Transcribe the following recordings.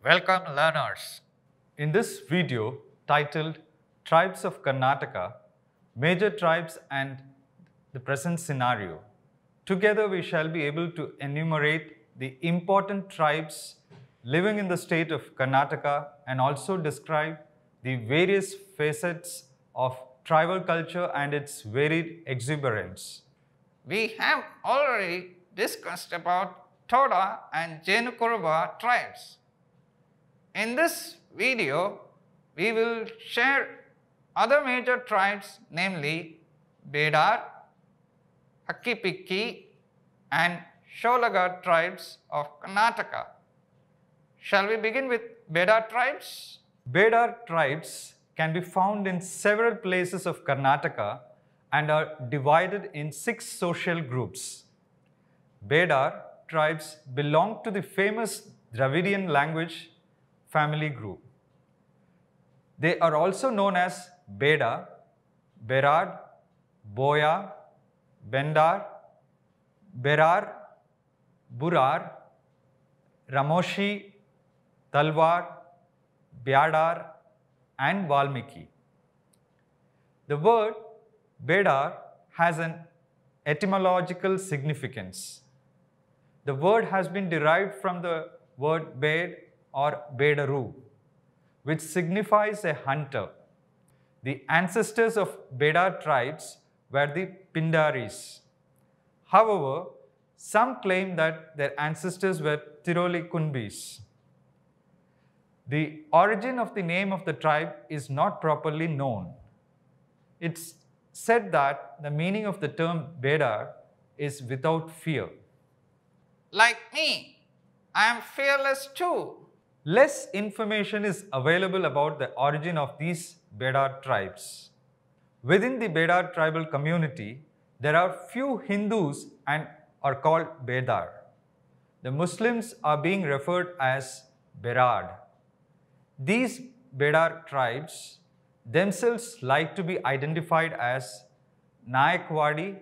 Welcome learners. In this video titled Tribes of Karnataka, Major Tribes and the Present Scenario, together we shall be able to enumerate the important tribes living in the state of Karnataka and also describe the various facets of tribal culture and its varied exuberance. We have already discussed about Toda and Jenukuruba tribes. In this video, we will share other major tribes, namely Bedar, Hakkipikki and Sholaga tribes of Karnataka. Shall we begin with Bedar tribes? Bedar tribes can be found in several places of Karnataka and are divided in 6 social groups. Bedar tribes belong to the famous Dravidian language family group. They are also known as Beda, Berad, Boya, Bendar, Berar, Burar, Ramoshi, Talwar, Byadar and Valmiki. The word Bedar has an etymological significance. The word has been derived from the word Bed or Bedaru, which signifies a hunter. The ancestors of Bedar tribes were the Pindaris. However, some claim that their ancestors were Tiroli Kunbis. The origin of the name of the tribe is not properly known. It's said that the meaning of the term Bedar is without fear. Like me, I am fearless too. Less information is available about the origin of these Bedar tribes. Within the Bedar tribal community, there are few Hindus and are called Bedar. The Muslims are being referred as Berad. These Bedar tribes themselves like to be identified as Nayakwadi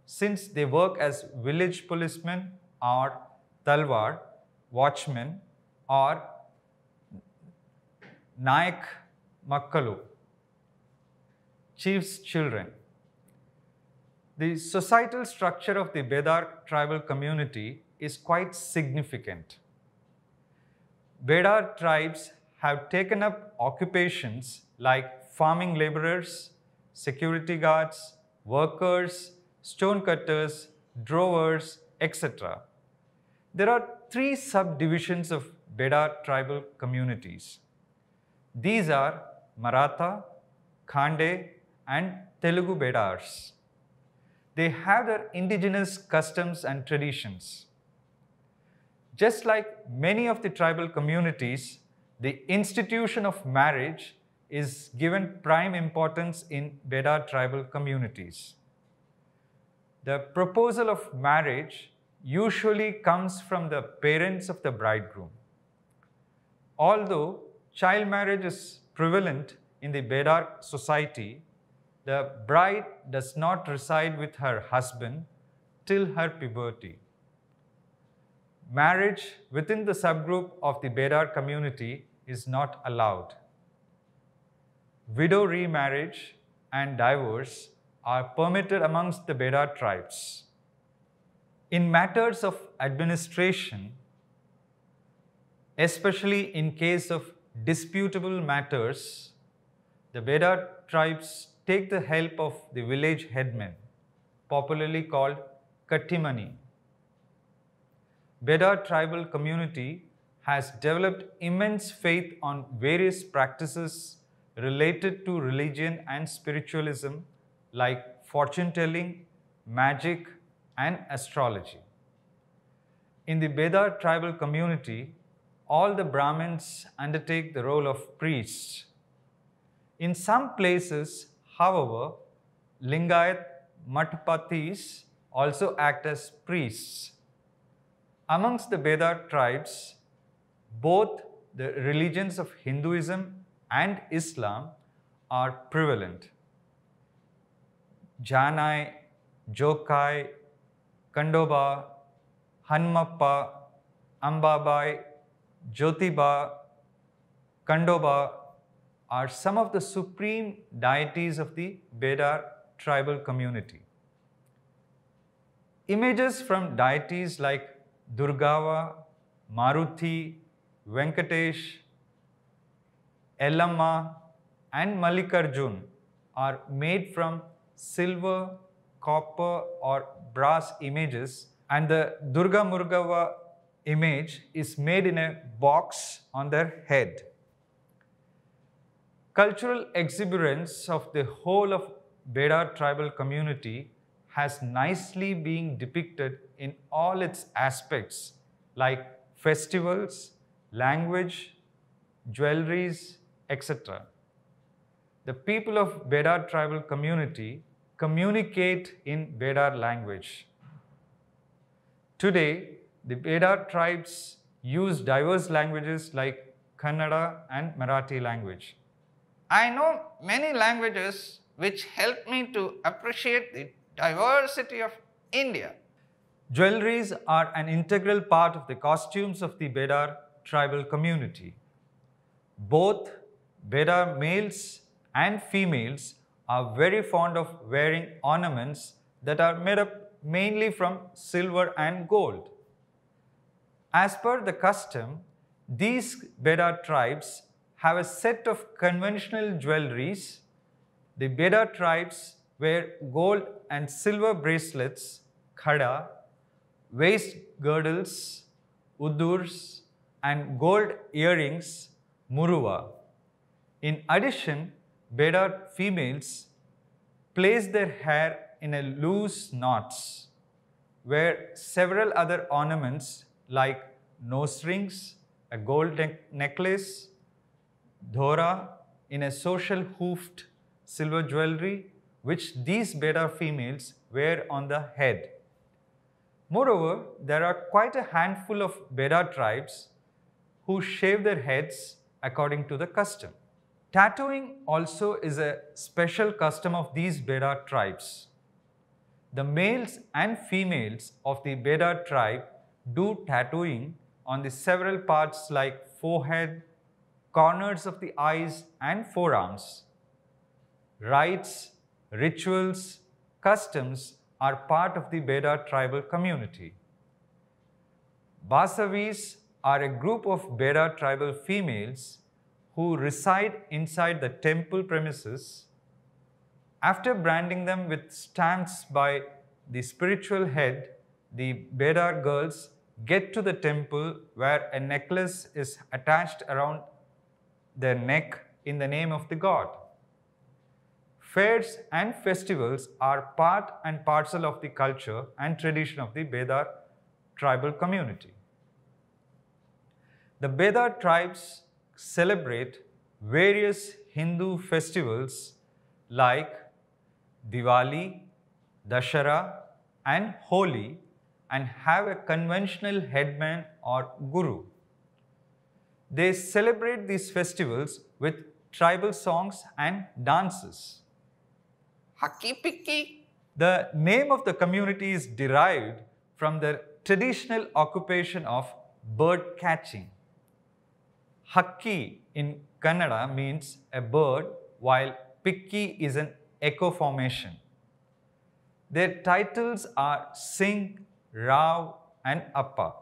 since they work as village policemen or Talwar, watchmen or Nayak Makkalu, chief's children. The societal structure of the Bedar tribal community is quite significant. Bedar tribes have taken up occupations like farming laborers, security guards, workers, stone cutters, drovers, etc. There are 3 subdivisions of Bedar tribal communities. These are Maratha, Khande and Telugu Bedars. They have their indigenous customs and traditions. Just like many of the tribal communities, the institution of marriage is given prime importance in Bedar tribal communities. The proposal of marriage usually comes from the parents of the bridegroom. Although child marriage is prevalent in the Bedar society, the bride does not reside with her husband till her puberty. Marriage within the subgroup of the Bedar community is not allowed. Widow remarriage and divorce are permitted amongst the Bedar tribes. In matters of administration, especially in case of disputable matters, the Bedar tribes take the help of the village headmen, popularly called Kattimani. Bedar tribal community has developed immense faith on various practices related to religion and spiritualism like fortune telling, magic and astrology. In the Bedar tribal community, all the Brahmins undertake the role of priests. In some places, however, Lingayat Matpatis also act as priests. Amongst the Bedar tribes, both the religions of Hinduism and Islam are prevalent. Janai, Jokai, Kandoba, Hanmappa, Ambabai, Jyotiba, Kandoba are some of the supreme deities of the Bedar tribal community. Images from deities like Durgava, Maruti, Venkatesh, Ellamma and Mallikarjun are made from silver, copper or brass images, and the Durga Murgava image is made in a box on their head. Cultural exuberance of the whole of Bedar tribal community has nicely been depicted in all its aspects like festivals, language, jewelries, etc. The people of Bedar tribal community communicate in Bedar language. Today, the Bedar tribes use diverse languages like Kannada and Marathi language. I know many languages which help me to appreciate the diversity of India. Jewelries are an integral part of the costumes of the Bedar tribal community. Both Bedar males and females are very fond of wearing ornaments that are made up mainly from silver and gold. As per the custom, these Bedar tribes have a set of conventional jewelries. The Bedar tribes wear gold and silver bracelets, khada, waist girdles, udurs, and gold earrings, muruva. In addition, Bedar females place their hair in a loose knots, wear several other ornaments like nose rings, a gold necklace, dhora in a social hoofed silver jewelry, which these Bedar females wear on the head. Moreover, there are quite a handful of Bedar tribes who shave their heads according to the custom. Tattooing also is a special custom of these Bedar tribes. The males and females of the Bedar tribe do tattooing on the several parts like forehead, corners of the eyes and forearms. Rites, rituals, customs are part of the Bedar tribal community. Basavis are a group of Bedar tribal females who reside inside the temple premises. After branding them with stamps by the spiritual head, the Bedar girls get to the temple where a necklace is attached around their neck in the name of the god. Fairs and festivals are part and parcel of the culture and tradition of the Bedar tribal community. The Bedar tribes celebrate various Hindu festivals like Diwali, Dashara and Holi and have a conventional headman or guru. They celebrate these festivals with tribal songs and dances. Hakki Pikki. The name of the community is derived from their traditional occupation of bird catching. Hakki in Kannada means a bird, while Pikki is an echo formation. Their titles are Singh, Rao and Appa.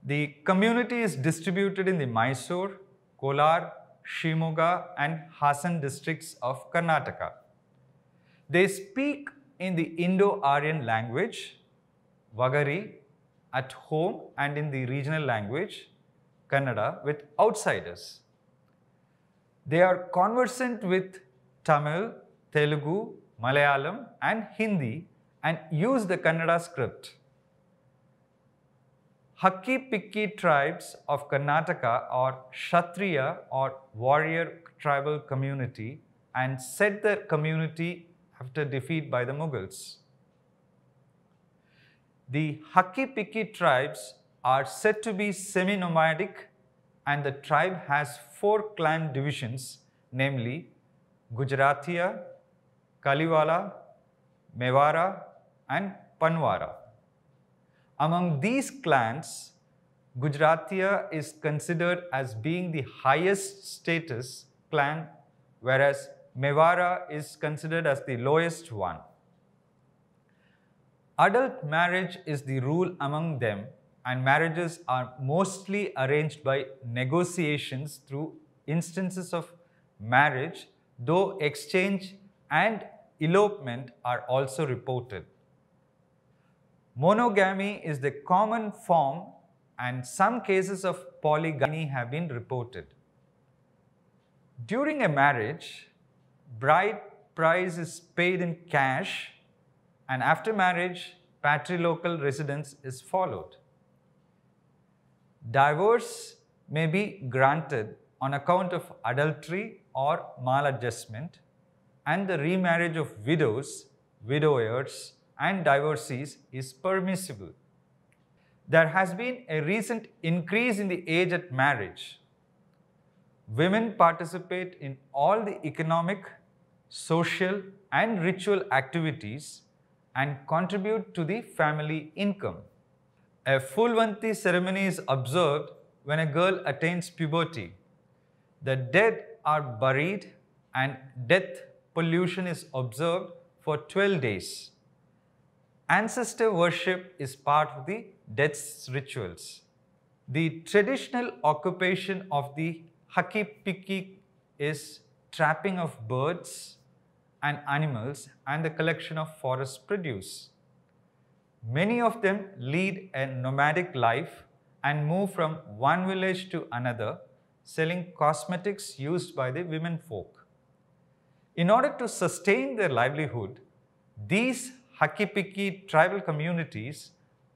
The community is distributed in the Mysore, Kolar, Shimoga and Hassan districts of Karnataka. They speak in the Indo-Aryan language, Vagari, at home and in the regional language, Kannada, with outsiders. They are conversant with Tamil, Telugu, Malayalam and Hindi and use the Kannada script. Hakki Pikki tribes of Karnataka are Kshatriya or warrior tribal community and set their community after defeat by the Mughals. The Hakki Pikki tribes are said to be semi-nomadic and the tribe has 4 clan divisions, namely Gujratiya, Kaliwala, Mewara and Panwara. Among these clans, Gujaratia is considered as being the highest status clan, whereas Mewara is considered as the lowest one. Adult marriage is the rule among them, and marriages are mostly arranged by negotiations through instances of marriage, though exchange and elopement are also reported. Monogamy is the common form, and some cases of polygamy have been reported. During a marriage, bride price is paid in cash, and after marriage, patrilocal residence is followed. Divorce may be granted on account of adultery or maladjustment, and the remarriage of widows, widowers, and divorcees is permissible. There has been a recent increase in the age at marriage. Women participate in all the economic, social, and ritual activities and contribute to the family income. A Fulvanti ceremony is observed when a girl attains puberty. The dead are buried and death pollution is observed for 12 days. Ancestor worship is part of the death rituals. The traditional occupation of the Hakipiki is trapping of birds and animals and the collection of forest produce. Many of them lead a nomadic life and move from one village to another, selling cosmetics used by the women folk. In order to sustain their livelihood, these Hakipiki tribal communities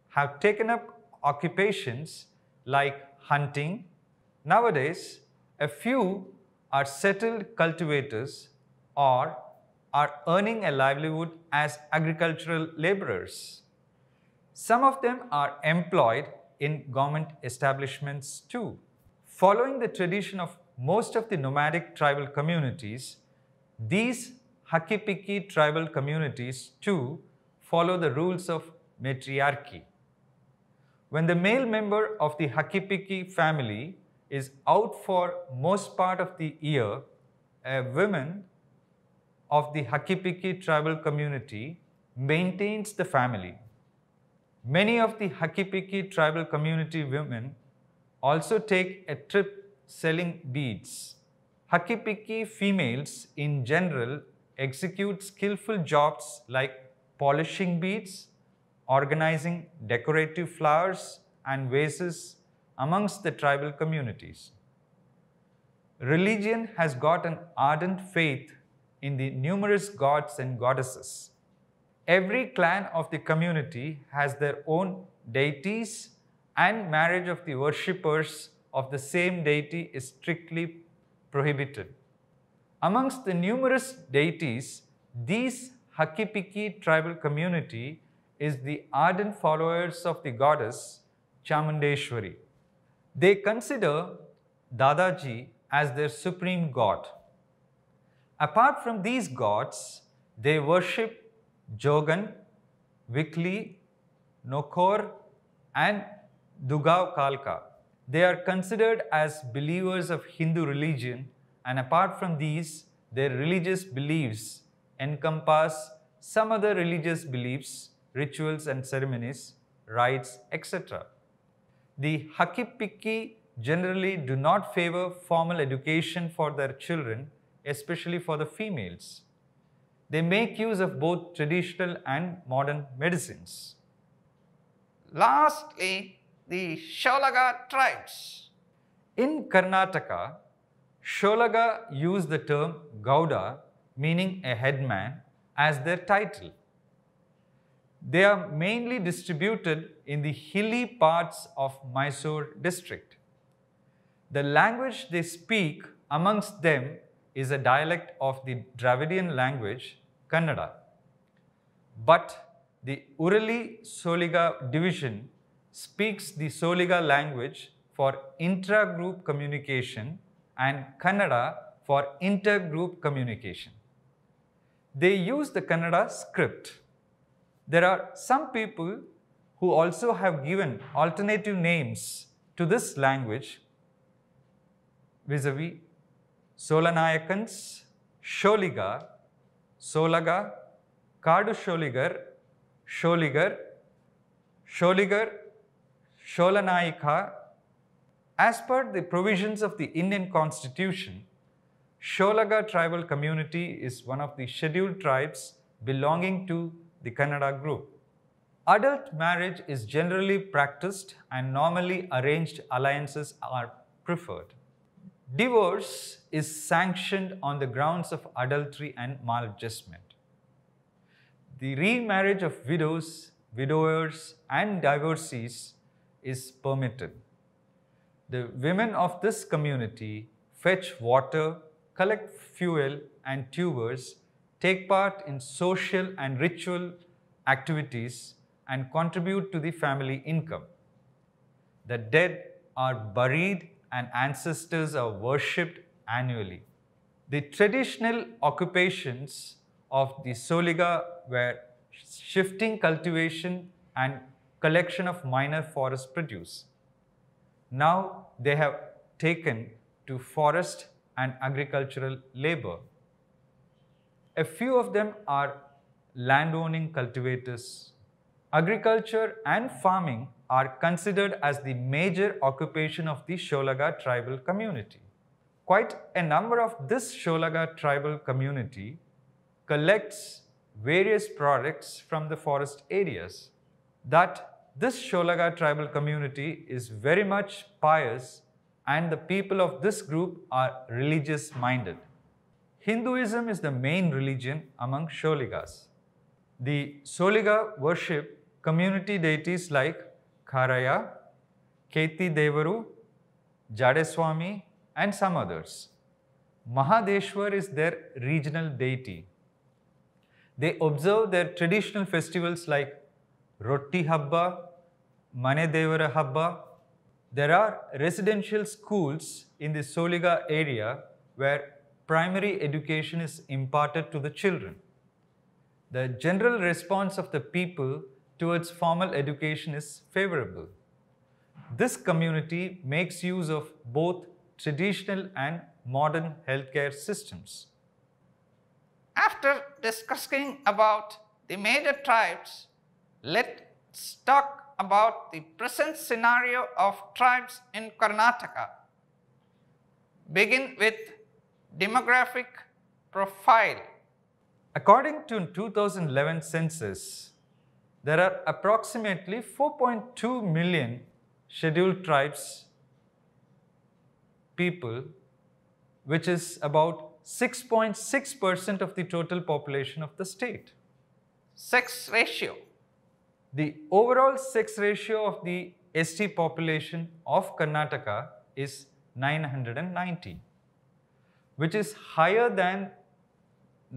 have taken up occupations like hunting. Nowadays, a few are settled cultivators or are earning a livelihood as agricultural laborers. Some of them are employed in government establishments too. Following the tradition of most of the nomadic tribal communities, these Hakipiki tribal communities too follow the rules of matriarchy. When the male member of the Hakipiki family is out for most part of the year, a woman of the Hakipiki tribal community maintains the family. Many of the Hakipiki tribal community women also take a trip selling beads. Hakipiki females in general execute skillful jobs like polishing beads, organizing decorative flowers and vases amongst the tribal communities. Religion has got an ardent faith in the numerous gods and goddesses. Every clan of the community has their own deities, and marriage of the worshippers of the same deity is strictly prohibited. Amongst the numerous deities, these Hakipiki tribal community is the ardent followers of the goddess Chamundeshwari. They consider Dadaji as their supreme god. Apart from these gods, they worship Jogan, Vikli, Nokor, and Dugav Kalka. They are considered as believers of Hindu religion, and apart from these, their religious beliefs encompass some other religious beliefs, rituals and ceremonies, rites, etc. The Hakipiki generally do not favor formal education for their children, especially for the females. They make use of both traditional and modern medicines. Lastly, the Sholaga tribes. In Karnataka, Sholaga use the term Gauda, meaning a headman, as their title. They are mainly distributed in the hilly parts of Mysore district. The language they speak amongst them is a dialect of the Dravidian language, Kannada. But the Urali Soliga division speaks the Soliga language for intra-group communication and Kannada for inter-group communication. They use the Kannada script. There are some people who also have given alternative names to this language vis-a-vis Solanayakans, Sholiga, Solaga, Kadu Sholigar, Sholigar, Sholigar, Sholanayika. As per the provisions of the Indian Constitution, Sholaga tribal community is one of the scheduled tribes belonging to the Kannada group. Adult marriage is generally practiced and normally arranged alliances are preferred. Divorce is sanctioned on the grounds of adultery and maladjustment. The remarriage of widows, widowers, and divorcees is permitted. The women of this community fetch water, collect fuel and tubers, take part in social and ritual activities, and contribute to the family income. The dead are buried and ancestors are worshipped annually. The traditional occupations of the Soliga were shifting cultivation and collection of minor forest produce. Now they have taken to forest and agricultural labor. A few of them are landowning cultivators. Agriculture and farming are considered as the major occupation of the Sholaga tribal community. Quite a number of this Sholaga tribal community collects various products from the forest areas. That this Sholaga tribal community is very much pious and the people of this group are religious minded. Hinduism is the main religion among Sholigas. The Soliga worship community deities like Kharaya, Keti Devaru, Jadeswami, and some others. Mahadeshwar is their regional deity. They observe their traditional festivals like Rotti Habba, Mane Devara Habba. There are residential schools in the Soliga area where primary education is imparted to the children. The general response of the people towards formal education is favorable. This community makes use of both traditional and modern healthcare systems. After discussing about the major tribes, let's talk about the present scenario of tribes in Karnataka. Begin with demographic profile. According to 2011 census, there are approximately 4.2 million scheduled tribes people, which is about 6.6% of the total population of the state. Sex ratio. The overall sex ratio of the ST population of Karnataka is 990, which is higher than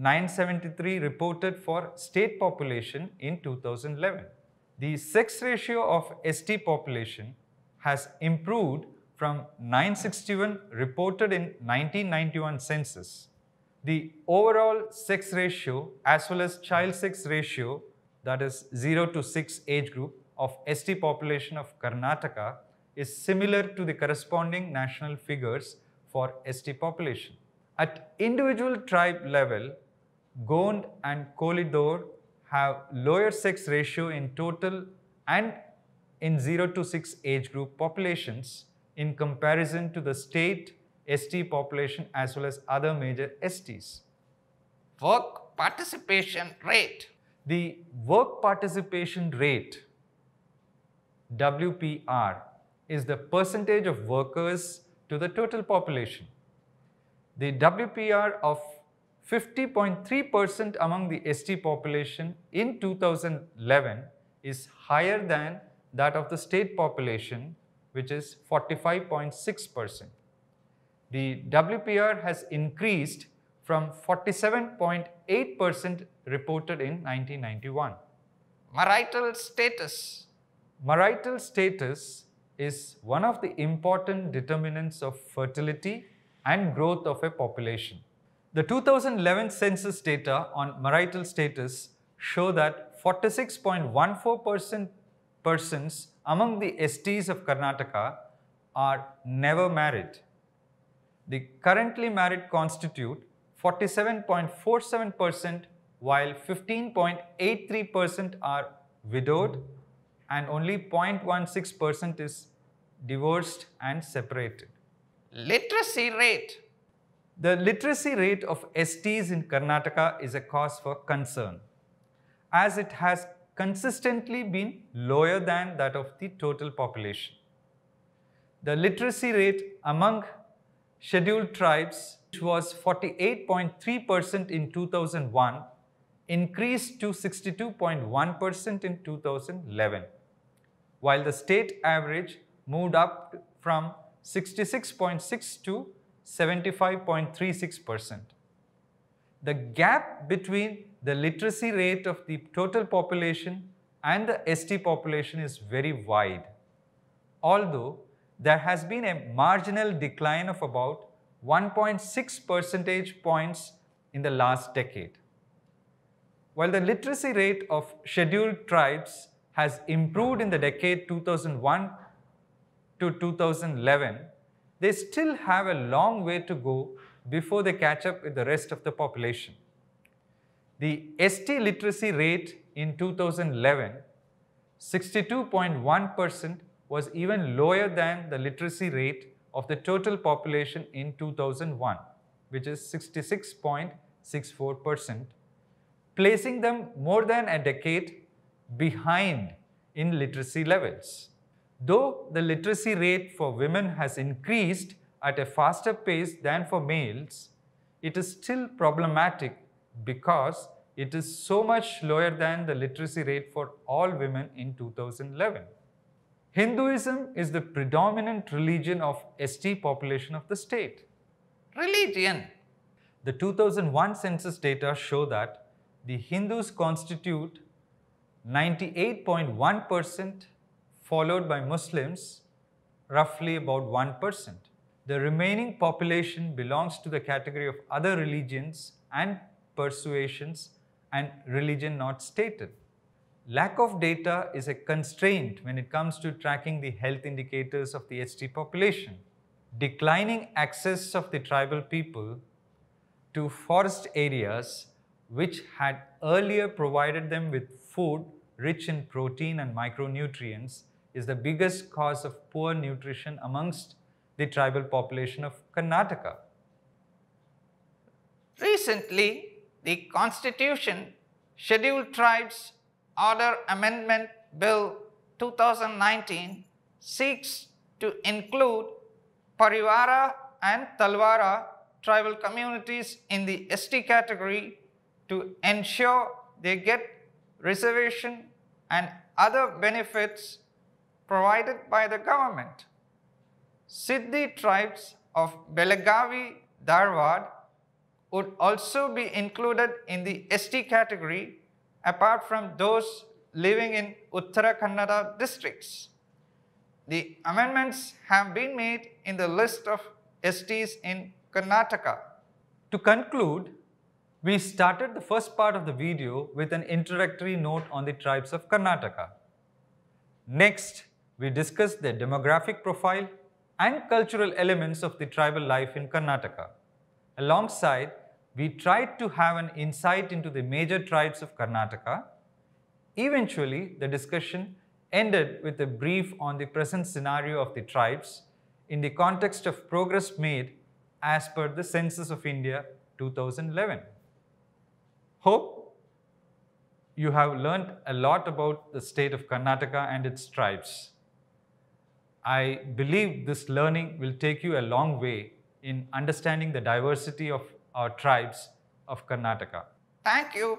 973 reported for state population in 2011. The sex ratio of ST population has improved from 961 reported in 1991 census. The overall sex ratio as well as child sex ratio, that is 0 to 6 age group of ST population of Karnataka, is similar to the corresponding national figures for ST population. At individual tribe level, Gond and Kolidor have lower sex ratio in total and in 0 to 6 age group populations in comparison to the state ST population as well as other major STs. Work participation rate. The work participation rate, WPR, is the percentage of workers to the total population. The WPR of 50.3% among the ST population in 2011 is higher than that of the state population, which is 45.6%. The WPR has increased from 47.8% reported in 1991. Marital status. Marital status is one of the important determinants of fertility and growth of a population. The 2011 census data on marital status show that 46.14% persons among the STs of Karnataka are never married. The currently married constitute 47.47%, while 15.83% are widowed and only 0.16% is divorced and separated. Literacy rate. The literacy rate of STs in Karnataka is a cause for concern, as it has consistently been lower than that of the total population. The literacy rate among scheduled tribes, which was 48.3% in 2001, increased to 62.1% in 2011, while the state average moved up from 66.6 to 75.36%. The gap between the literacy rate of the total population and the ST population is very wide, although there has been a marginal decline of about 1.6 percentage points in the last decade. While the literacy rate of scheduled tribes has improved in the decade 2001 to 2011, they still have a long way to go before they catch up with the rest of the population. The ST literacy rate in 2011, 62.1%, was even lower than the literacy rate of the total population in 2001, which is 66.64%, placing them more than a decade behind in literacy levels. Though the literacy rate for women has increased at a faster pace than for males, it is still problematic because it is so much lower than the literacy rate for all women in 2011. Hinduism is the predominant religion of ST population of the state. Religion. The 2001 census data show that the Hindus constitute 98.1%, followed by Muslims, roughly about 1%. The remaining population belongs to the category of other religions and persuasions and religion not stated. Lack of data is a constraint when it comes to tracking the health indicators of the ST population. Declining access of the tribal people to forest areas, which had earlier provided them with food rich in protein and micronutrients, is the biggest cause of poor nutrition amongst the tribal population of Karnataka. Recently, the Constitution Scheduled Tribes Order Amendment Bill 2019 seeks to include Parivara and Talwara tribal communities in the ST category to ensure they get reservation and other benefits provided by the government. Siddhi tribes of Belagavi, Dharwad would also be included in the ST category apart from those living in Uttara Kannada districts. The amendments have been made in the list of STs in Karnataka. To conclude, we started the first part of the video with an introductory note on the tribes of Karnataka. Next, we discussed their demographic profile and cultural elements of the tribal life in Karnataka. Alongside, we tried to have an insight into the major tribes of Karnataka. Eventually, the discussion ended with a brief on the present scenario of the tribes in the context of progress made as per the Census of India 2011. Hope you have learned a lot about the state of Karnataka and its tribes. I believe this learning will take you a long way in understanding the diversity of our tribes of Karnataka. Thank you.